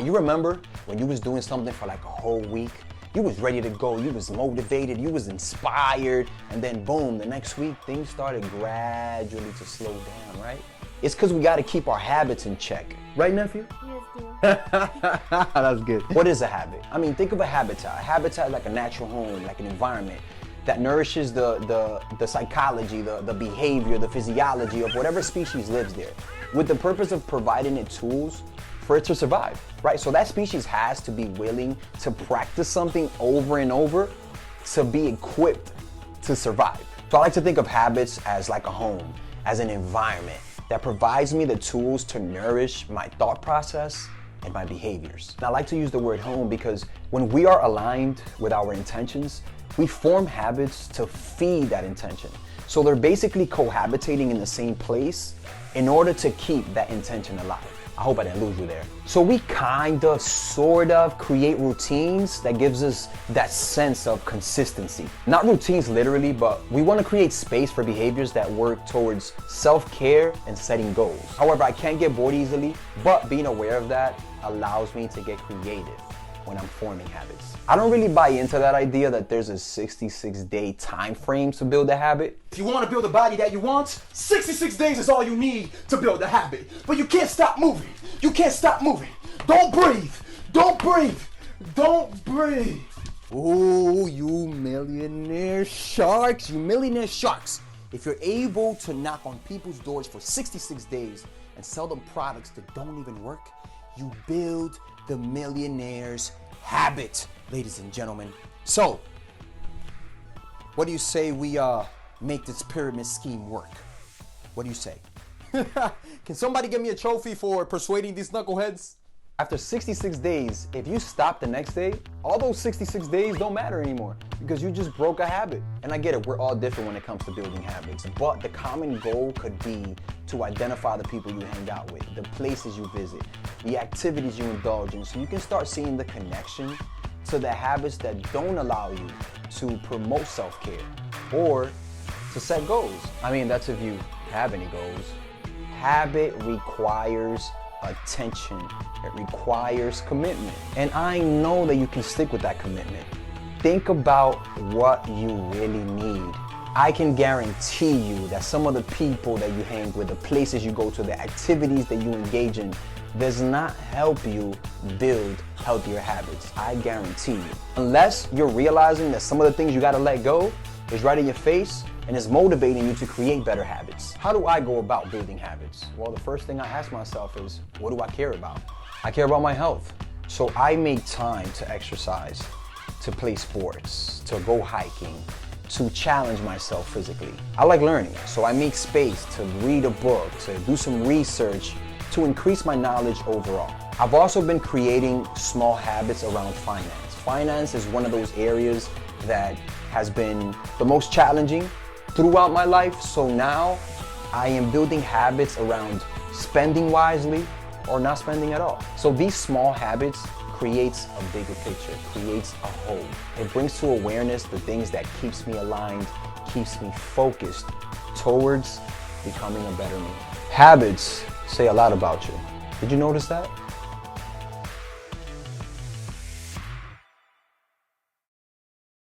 You remember when you was doing something for like a whole week? You was ready to go, you was motivated, you was inspired, and then boom, the next week, things started gradually to slow down, right? It's because we gotta keep our habits in check. Right, nephew? Yes, dear. That's good. What is a habit? I mean, think of a habitat. A habitat is like a natural home, like an environment that nourishes the psychology, the behavior, the physiology of whatever species lives there, with the purpose of providing it tools for it to survive, right? So that species has to be willing to practice something over and over to be equipped to survive. So I like to think of habits as like a home, as an environment that provides me the tools to nourish my thought process and my behaviors. And I like to use the word home because when we are aligned with our intentions, we form habits to feed that intention. So they're basically cohabitating in the same place in order to keep that intention alive. I hope I didn't lose you there. So we sort of create routines that gives us that sense of consistency. Not routines literally, but we want to create space for behaviors that work towards self-care and setting goals. However, I can't get bored easily, but being aware of that allows me to get creative when I'm forming habits. I don't really buy into that idea that there's a 66-day time frame to build a habit. If you want to build a body that you want, 66 days is all you need to build a habit. But you can't stop moving. You can't stop moving. Don't breathe. Don't breathe. Don't breathe. Ooh, you millionaire sharks, If you're able to knock on people's doors for 66 days and sell them products that don't even work, you build the millionaire's habit, ladies and gentlemen. So, what do you say we make this pyramid scheme work? What do you say? Can somebody give me a trophy for persuading these knuckleheads? After 66 days, if you stop the next day, all those 66 days don't matter anymore because you just broke a habit. And I get it, we're all different when it comes to building habits, but the common goal could be to identify the people you hang out with, the places you visit, the activities you indulge in, so you can start seeing the connection to the habits that don't allow you to promote self-care or to set goals. I mean, that's if you have any goals. Habit requires attention. It requires commitment. And I know that you can stick with that commitment. Think about what you really need. I can guarantee you that some of the people that you hang with, the places you go to, the activities that you engage in, does not help you build healthier habits. I guarantee you. Unless you're realizing that some of the things you gotta let go is right in your face and is motivating you to create better habits. How do I go about building habits? Well, the first thing I ask myself is, what do I care about? I care about my health. So I make time to exercise, to play sports, to go hiking, to challenge myself physically. I like learning, so I make space to read a book, to do some research, to increase my knowledge overall. I've also been creating small habits around finance. Finance is one of those areas that has been the most challenging throughout my life, so now I am building habits around spending wisely or not spending at all. So these small habits creates a bigger picture, creates a whole. It brings to awareness the things that keeps me aligned, keeps me focused towards becoming a better me. Habits say a lot about you. Did you notice that?